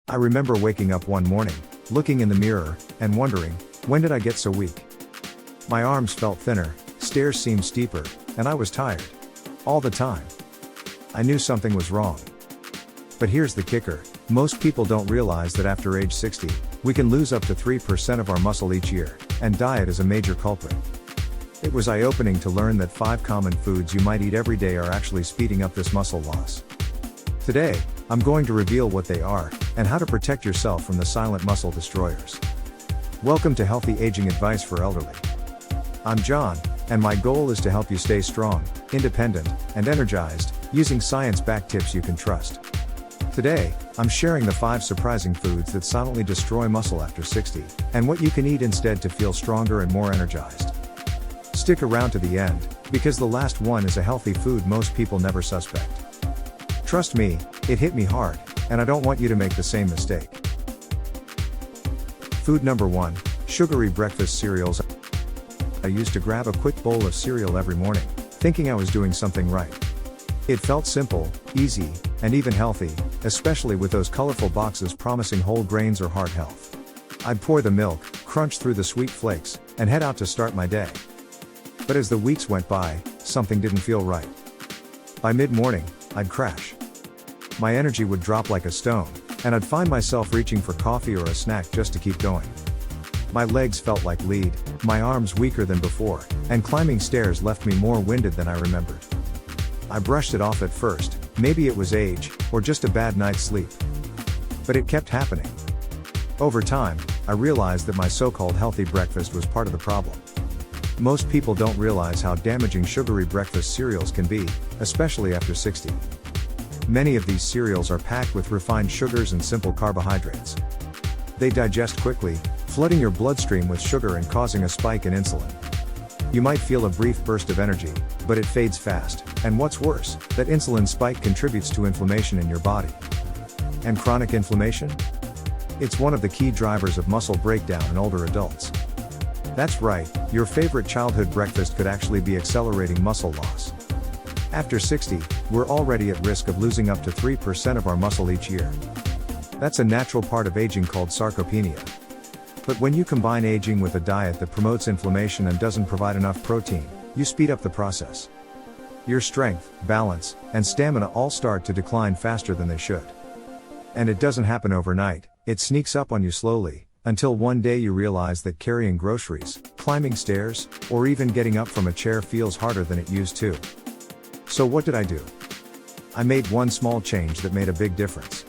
I remember waking up one morning, looking in the mirror, and wondering, when did I get so weak? My arms felt thinner, stairs seemed steeper, and I was tired. All the time. I knew something was wrong. But here's the kicker, most people don't realize that after age 60, we can lose up to 3% of our muscle each year, and diet is a major culprit. It was eye-opening to learn that 5 common foods you might eat every day are actually speeding up this muscle loss. Today, I'm going to reveal what they are, and how to protect yourself from the silent muscle destroyers. Welcome to Healthy Aging Advice for Elderly. I'm John, and my goal is to help you stay strong, independent, and energized, using science-backed tips you can trust. Today, I'm sharing the 5 surprising foods that silently destroy muscle after 60, and what you can eat instead to feel stronger and more energized. Stick around to the end, because the last one is a healthy food most people never suspect. Trust me, it hit me hard, and I don't want you to make the same mistake. Food number 1, sugary breakfast cereals. I used to grab a quick bowl of cereal every morning, thinking I was doing something right. It felt simple, easy, and even healthy, especially with those colorful boxes promising whole grains or heart health. I'd pour the milk, crunch through the sweet flakes, and head out to start my day. But as the weeks went by, something didn't feel right. By mid-morning, I'd crash. My energy would drop like a stone, and I'd find myself reaching for coffee or a snack just to keep going. My legs felt like lead, my arms weaker than before, and climbing stairs left me more winded than I remembered. I brushed it off at first, maybe it was age, or just a bad night's sleep. But it kept happening. Over time, I realized that my so-called healthy breakfast was part of the problem. Most people don't realize how damaging sugary breakfast cereals can be, especially after 60. Many of these cereals are packed with refined sugars and simple carbohydrates. They digest quickly, flooding your bloodstream with sugar and causing a spike in insulin. You might feel a brief burst of energy, but it fades fast, and what's worse, that insulin spike contributes to inflammation in your body. And chronic inflammation? It's one of the key drivers of muscle breakdown in older adults. That's right, your favorite childhood breakfast could actually be accelerating muscle loss. After 60, we're already at risk of losing up to 3% of our muscle each year. That's a natural part of aging called sarcopenia. But when you combine aging with a diet that promotes inflammation and doesn't provide enough protein, you speed up the process. Your strength, balance, and stamina all start to decline faster than they should. And it doesn't happen overnight, it sneaks up on you slowly, until one day you realize that carrying groceries, climbing stairs, or even getting up from a chair feels harder than it used to. So what did I do? I made one small change that made a big difference.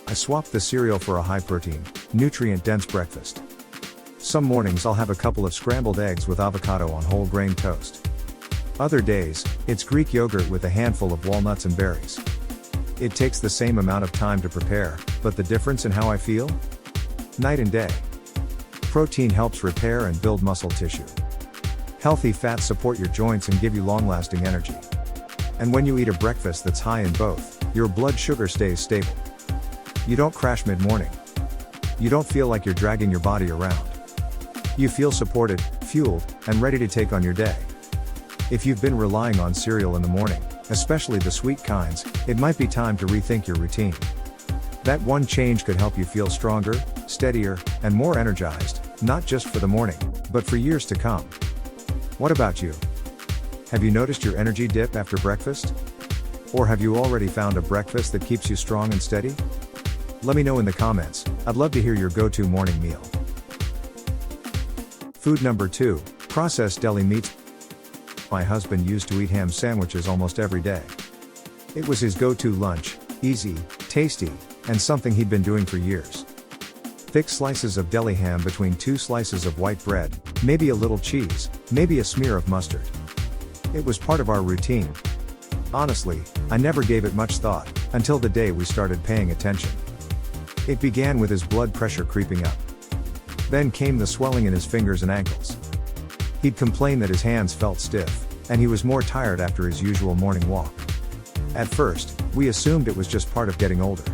I swapped the cereal for a high-protein, nutrient-dense breakfast. Some mornings I'll have a couple of scrambled eggs with avocado on whole grain toast. Other days, it's Greek yogurt with a handful of walnuts and berries. It takes the same amount of time to prepare, but the difference in how I feel? Night and day. Protein helps repair and build muscle tissue. Healthy fats support your joints and give you long-lasting energy. And when you eat a breakfast that's high in both, your blood sugar stays stable. You don't crash mid-morning. You don't feel like you're dragging your body around. You feel supported, fueled, and ready to take on your day. If you've been relying on cereal in the morning, especially the sweet kinds, it might be time to rethink your routine. That one change could help you feel stronger, steadier, and more energized, not just for the morning, but for years to come. What about you? Have you noticed your energy dip after breakfast? Or have you already found a breakfast that keeps you strong and steady? Let me know in the comments, I'd love to hear your go-to morning meal. Food number 2, processed deli meats. My husband used to eat ham sandwiches almost every day. It was his go-to lunch, easy, tasty, and something he'd been doing for years. Thick slices of deli ham between 2 slices of white bread, maybe a little cheese, maybe a smear of mustard. It was part of our routine. Honestly, I never gave it much thought, until the day we started paying attention. It began with his blood pressure creeping up. Then came the swelling in his fingers and ankles. He'd complain that his hands felt stiff, and he was more tired after his usual morning walk. At first, we assumed it was just part of getting older.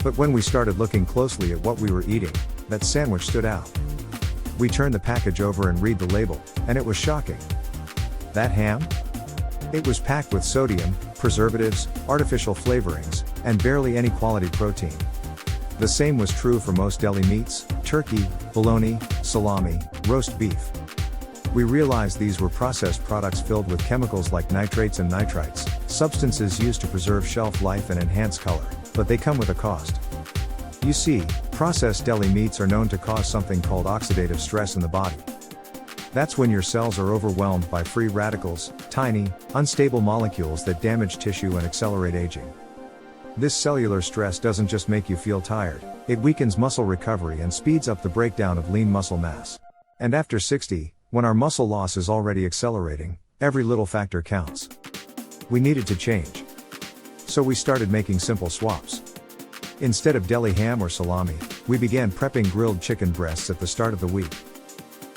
But when we started looking closely at what we were eating, that sandwich stood out. We turned the package over and read the label, and it was shocking. That ham? It was packed with sodium, preservatives, artificial flavorings, and barely any quality protein. The same was true for most deli meats, turkey, bologna, salami, roast beef. We realized these were processed products filled with chemicals like nitrates and nitrites, substances used to preserve shelf life and enhance color, but they come with a cost. You see, processed deli meats are known to cause something called oxidative stress in the body. That's when your cells are overwhelmed by free radicals, tiny, unstable molecules that damage tissue and accelerate aging. This cellular stress doesn't just make you feel tired, it weakens muscle recovery and speeds up the breakdown of lean muscle mass. And after 60, when our muscle loss is already accelerating, every little factor counts. We needed to change. So we started making simple swaps. Instead of deli ham or salami, we began prepping grilled chicken breasts at the start of the week.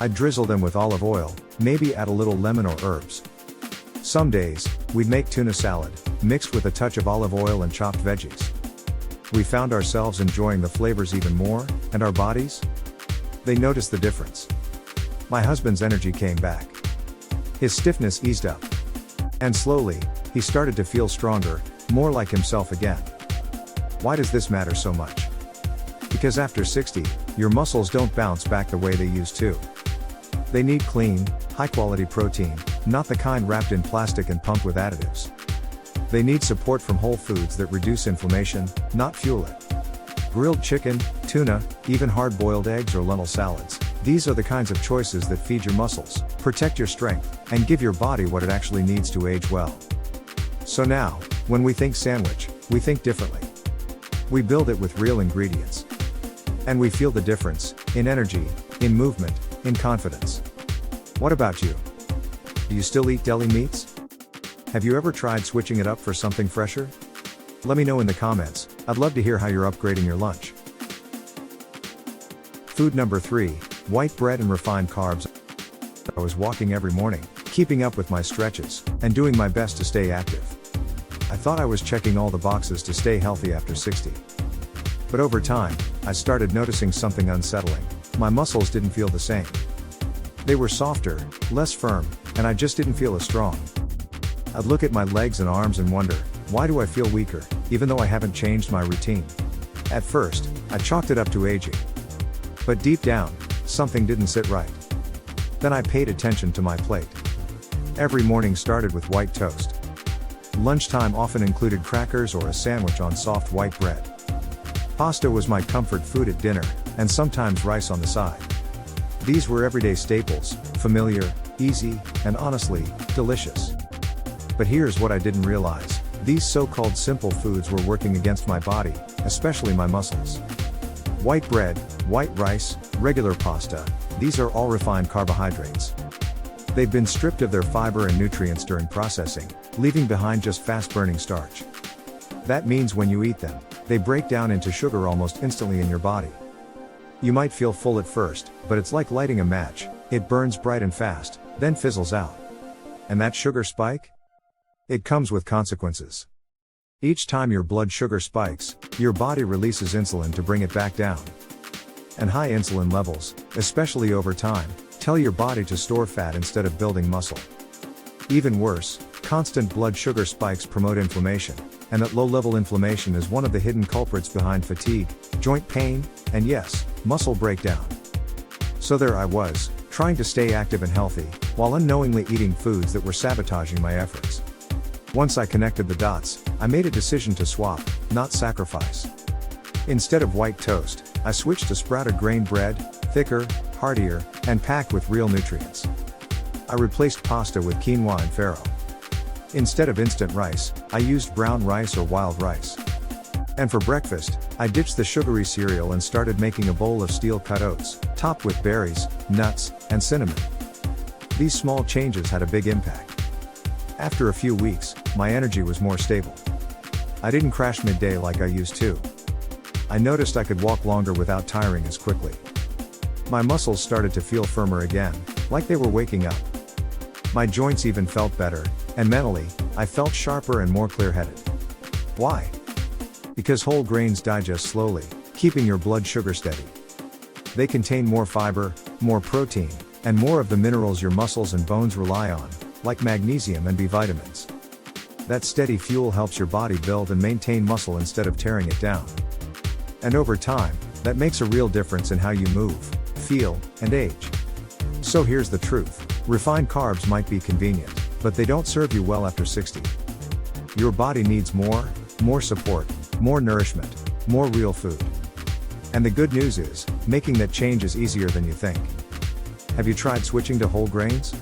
I'd drizzle them with olive oil, maybe add a little lemon or herbs. Some days, we'd make tuna salad, mixed with a touch of olive oil and chopped veggies. We found ourselves enjoying the flavors even more, and our bodies? They noticed the difference. My husband's energy came back. His stiffness eased up. And slowly, he started to feel stronger, more like himself again. Why does this matter so much? Because after 60, your muscles don't bounce back the way they used to. They need clean, high-quality protein, not the kind wrapped in plastic and pumped with additives. They need support from whole foods that reduce inflammation, not fuel it. Grilled chicken, tuna, even hard-boiled eggs or lentil salads, these are the kinds of choices that feed your muscles, protect your strength, and give your body what it actually needs to age well. So now, when we think sandwich, we think differently. We build it with real ingredients. And we feel the difference, in energy, in movement, in confidence. What about you? Do you still eat deli meats? Have you ever tried switching it up for something fresher? Let me know in the comments, I'd love to hear how you're upgrading your lunch. Food number 3, white bread and refined carbs. I was walking every morning, keeping up with my stretches, and doing my best to stay active. I thought I was checking all the boxes to stay healthy after 60. But over time, I started noticing something unsettling. My muscles didn't feel the same. They were softer, less firm, and I just didn't feel as strong. I'd look at my legs and arms and wonder, why do I feel weaker, even though I haven't changed my routine? At first, I chalked it up to aging. But deep down, something didn't sit right. Then I paid attention to my plate. Every morning started with white toast. Lunchtime often included crackers or a sandwich on soft white bread. Pasta was my comfort food at dinner, and sometimes rice on the side. These were everyday staples, familiar, easy, and honestly, delicious. But here's what I didn't realize, these so-called simple foods were working against my body, especially my muscles. White bread, white rice, regular pasta, these are all refined carbohydrates. They've been stripped of their fiber and nutrients during processing, leaving behind just fast-burning starch. That means when you eat them, they break down into sugar almost instantly in your body. You might feel full at first, but it's like lighting a match, it burns bright and fast, then fizzles out. And that sugar spike? It comes with consequences. Each time your blood sugar spikes, your body releases insulin to bring it back down. And high insulin levels, especially over time, tell your body to store fat instead of building muscle. Even worse, constant blood sugar spikes promote inflammation, and that low-level inflammation is one of the hidden culprits behind fatigue, joint pain, and yes, muscle breakdown. So there I was, trying to stay active and healthy, while unknowingly eating foods that were sabotaging my efforts. Once I connected the dots, I made a decision to swap, not sacrifice. Instead of white toast, I switched to sprouted grain bread, thicker, heartier, and packed with real nutrients. I replaced pasta with quinoa and farro. Instead of instant rice, I used brown rice or wild rice. And for breakfast, I ditched the sugary cereal and started making a bowl of steel-cut oats, topped with berries, nuts, and cinnamon. These small changes had a big impact. After a few weeks, my energy was more stable. I didn't crash midday like I used to. I noticed I could walk longer without tiring as quickly. My muscles started to feel firmer again, like they were waking up. My joints even felt better, and mentally, I felt sharper and more clear-headed. Why? Because whole grains digest slowly, keeping your blood sugar steady. They contain more fiber, more protein, and more of the minerals your muscles and bones rely on, like magnesium and B vitamins. That steady fuel helps your body build and maintain muscle instead of tearing it down. And over time, that makes a real difference in how you move, feel, and age. So here's the truth. Refined carbs might be convenient, but they don't serve you well after 60. Your body needs more support, more nourishment, more real food. And the good news is, making that change is easier than you think. Have you tried switching to whole grains?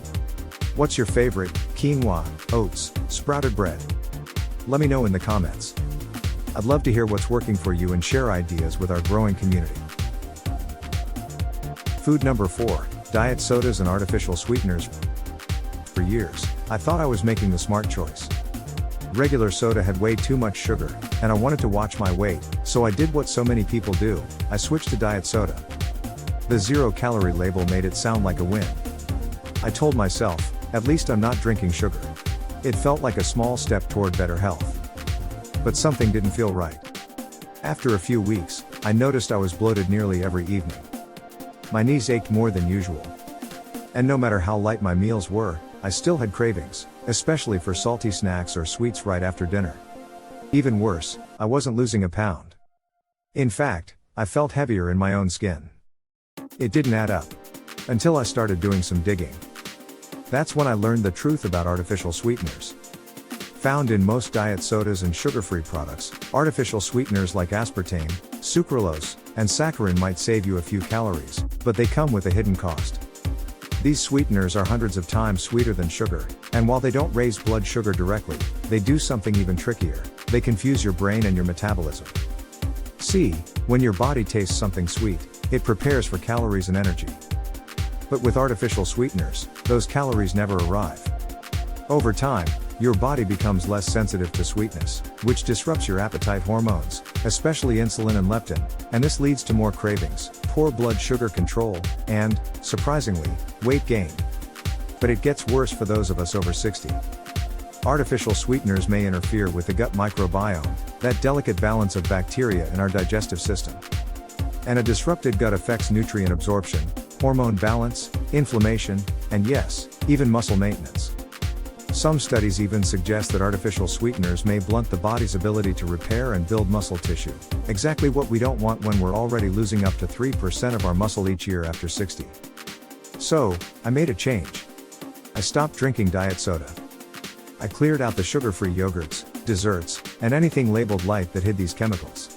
What's your favorite? Quinoa, oats, sprouted bread? Let me know in the comments. I'd love to hear what's working for you and share ideas with our growing community. Food number 4, diet sodas and artificial sweeteners. For years, I thought I was making the smart choice. Regular soda had way too much sugar, and I wanted to watch my weight, so I did what so many people do, I switched to diet soda. The 0-calorie label made it sound like a win. I told myself, at least I'm not drinking sugar. It felt like a small step toward better health. But something didn't feel right. After a few weeks, I noticed I was bloated nearly every evening. My knees ached more than usual. And no matter how light my meals were, I still had cravings, especially for salty snacks or sweets right after dinner. Even worse, I wasn't losing a pound. In fact, I felt heavier in my own skin. It didn't add up. Until I started doing some digging. That's when I learned the truth about artificial sweeteners. Found in most diet sodas and sugar-free products, artificial sweeteners like aspartame, sucralose, and saccharin might save you a few calories, but they come with a hidden cost. These sweeteners are hundreds of times sweeter than sugar, and while they don't raise blood sugar directly, they do something even trickier. They confuse your brain and your metabolism. See, when your body tastes something sweet, it prepares for calories and energy. But with artificial sweeteners, those calories never arrive. Over time, your body becomes less sensitive to sweetness, which disrupts your appetite hormones, especially insulin and leptin, and this leads to more cravings, poor blood sugar control, and, surprisingly, weight gain. But it gets worse for those of us over 60. Artificial sweeteners may interfere with the gut microbiome, that delicate balance of bacteria in our digestive system. And a disrupted gut affects nutrient absorption, hormone balance, inflammation, and yes, even muscle maintenance. Some studies even suggest that artificial sweeteners may blunt the body's ability to repair and build muscle tissue, exactly what we don't want when we're already losing up to 3% of our muscle each year after 60. So, I made a change. I stopped drinking diet soda. I cleared out the sugar-free yogurts, desserts, and anything labeled light that hid these chemicals.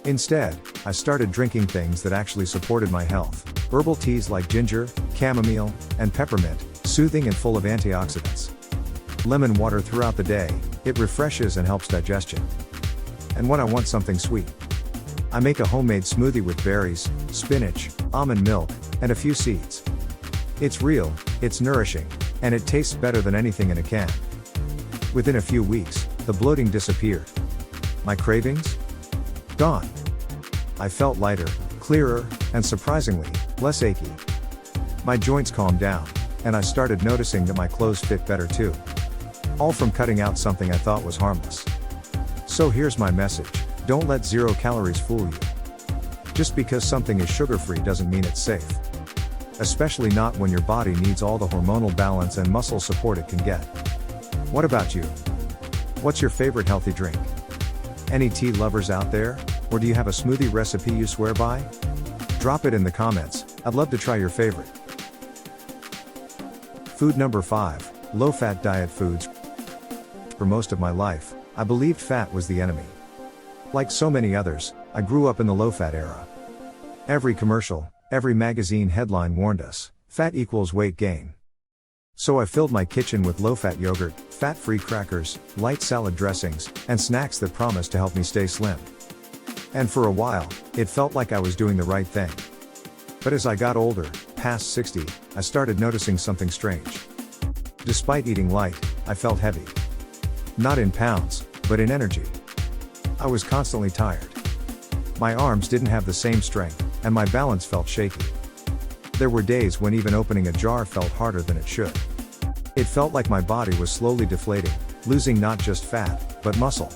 Instead, I started drinking things that actually supported my health. Herbal teas like ginger, chamomile, and peppermint, soothing and full of antioxidants. Lemon water throughout the day, it refreshes and helps digestion. And when I want something sweet, I make a homemade smoothie with berries, spinach, almond milk, and a few seeds. It's real, it's nourishing, and it tastes better than anything in a can. Within a few weeks, the bloating disappeared. My cravings? Gone. I felt lighter, clearer, and surprisingly, less achy. My joints calmed down, and I started noticing that my clothes fit better too. All from cutting out something I thought was harmless. So here's my message, don't let 0 calories fool you. Just because something is sugar-free doesn't mean it's safe. Especially not when your body needs all the hormonal balance and muscle support it can get. What about you? What's your favorite healthy drink? Any tea lovers out there? Or do you have a smoothie recipe you swear by? Drop it in the comments, I'd love to try your favorite. Food number 5, low-fat diet foods. For most of my life, I believed fat was the enemy. Like so many others, I grew up in the low-fat era. Every commercial, every magazine headline warned us, fat equals weight gain. So I filled my kitchen with low-fat yogurt, fat-free crackers, light salad dressings, and snacks that promised to help me stay slim. And for a while, it felt like I was doing the right thing. But as I got older, past 60, I started noticing something strange. Despite eating light, I felt heavy. Not in pounds, but in energy. I was constantly tired. My arms didn't have the same strength, and my balance felt shaky. There were days when even opening a jar felt harder than it should. It felt like my body was slowly deflating, losing not just fat, but muscle.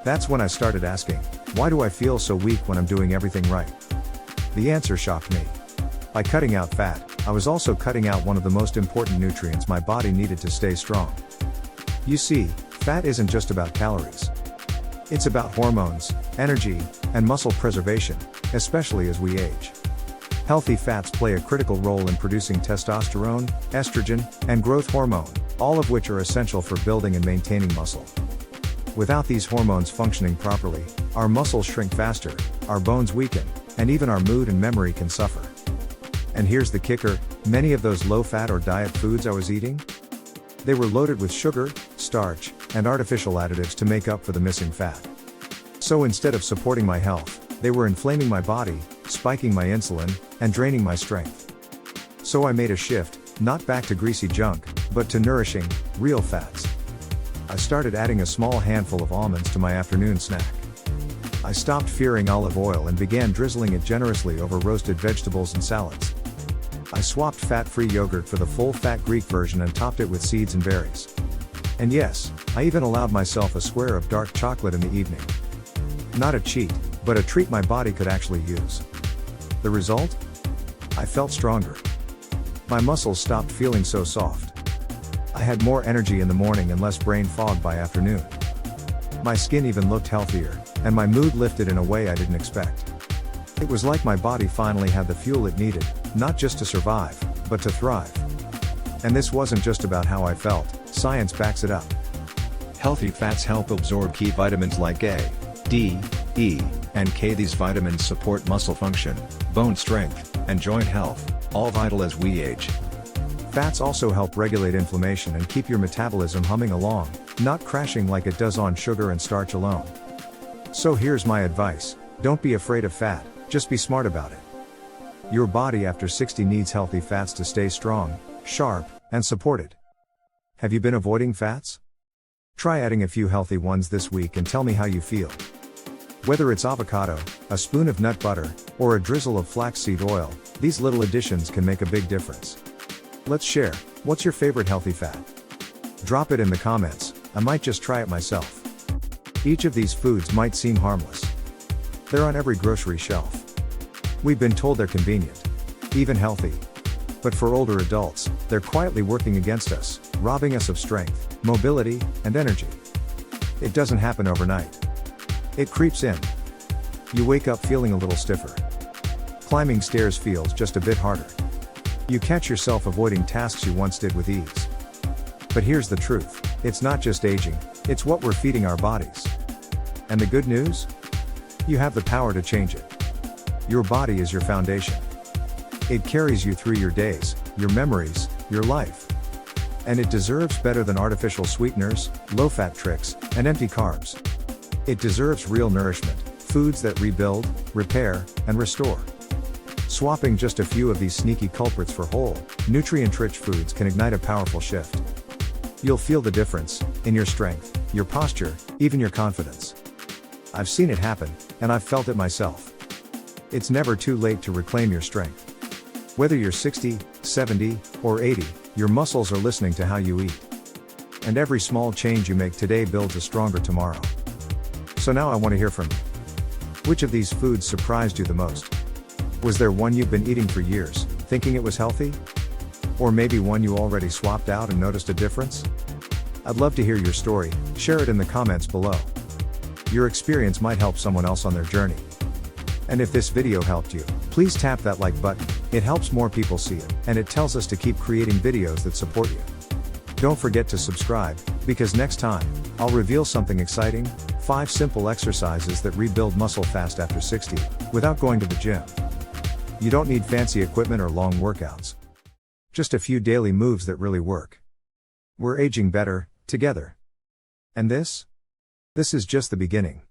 That's when I started asking, why do I feel so weak when I'm doing everything right? The answer shocked me. By cutting out fat, I was also cutting out one of the most important nutrients my body needed to stay strong. You see, fat isn't just about calories. It's about hormones, energy, and muscle preservation, especially as we age. Healthy fats play a critical role in producing testosterone, estrogen, and growth hormone, all of which are essential for building and maintaining muscle. Without these hormones functioning properly, our muscles shrink faster, our bones weaken, and even our mood and memory can suffer. And here's the kicker, many of those low-fat or diet foods I was eating? They were loaded with sugar, starch, and artificial additives to make up for the missing fat. So instead of supporting my health, they were inflaming my body, spiking my insulin, and draining my strength. So I made a shift, not back to greasy junk, but to nourishing, real fats. I started adding a small handful of almonds to my afternoon snack. I stopped fearing olive oil and began drizzling it generously over roasted vegetables and salads. I swapped fat-free yogurt for the full-fat Greek version and topped it with seeds and berries. And yes, I even allowed myself a square of dark chocolate in the evening. Not a cheat, but a treat my body could actually use. The result? I felt stronger. My muscles stopped feeling so soft. I had more energy in the morning and less brain fog by afternoon. My skin even looked healthier, and my mood lifted in a way I didn't expect. It was like my body finally had the fuel it needed, not just to survive, but to thrive. And this wasn't just about how I felt, science backs it up. Healthy fats help absorb key vitamins like A, D, E, and K. These vitamins support muscle function, bone strength, and joint health, all vital as we age. Fats also help regulate inflammation and keep your metabolism humming along, not crashing like it does on sugar and starch alone. So here's my advice, don't be afraid of fat, just be smart about it. Your body after 60 needs healthy fats to stay strong, sharp, and supported. Have you been avoiding fats? Try adding a few healthy ones this week and tell me how you feel. Whether it's avocado, a spoon of nut butter, or a drizzle of flaxseed oil, these little additions can make a big difference. Let's share, what's your favorite healthy fat? Drop it in the comments, I might just try it myself. Each of these foods might seem harmless. They're on every grocery shelf. We've been told they're convenient, even healthy. But for older adults, they're quietly working against us, robbing us of strength, mobility, and energy. It doesn't happen overnight. It creeps in. You wake up feeling a little stiffer. Climbing stairs feels just a bit harder. You catch yourself avoiding tasks you once did with ease. But here's the truth, it's not just aging, it's what we're feeding our bodies. And the good news? You have the power to change it. Your body is your foundation. It carries you through your days, your memories, your life. And it deserves better than artificial sweeteners, low-fat tricks, and empty carbs. It deserves real nourishment, foods that rebuild, repair, and restore. Swapping just a few of these sneaky culprits for whole, nutrient-rich foods can ignite a powerful shift. You'll feel the difference, in your strength, your posture, even your confidence. I've seen it happen, and I've felt it myself. It's never too late to reclaim your strength. Whether you're 60, 70, or 80, your muscles are listening to how you eat. And every small change you make today builds a stronger tomorrow. So now I want to hear from you. Which of these foods surprised you the most? Was there one you've been eating for years, thinking it was healthy? Or maybe one you already swapped out and noticed a difference? I'd love to hear your story, share it in the comments below. Your experience might help someone else on their journey. And if this video helped you, please tap that like button, it helps more people see it, and it tells us to keep creating videos that support you. Don't forget to subscribe, because next time, I'll reveal something exciting, 5 simple exercises that rebuild muscle fast after 60, without going to the gym. You don't need fancy equipment or long workouts. Just a few daily moves that really work. We're aging better, together. And this? This is just the beginning.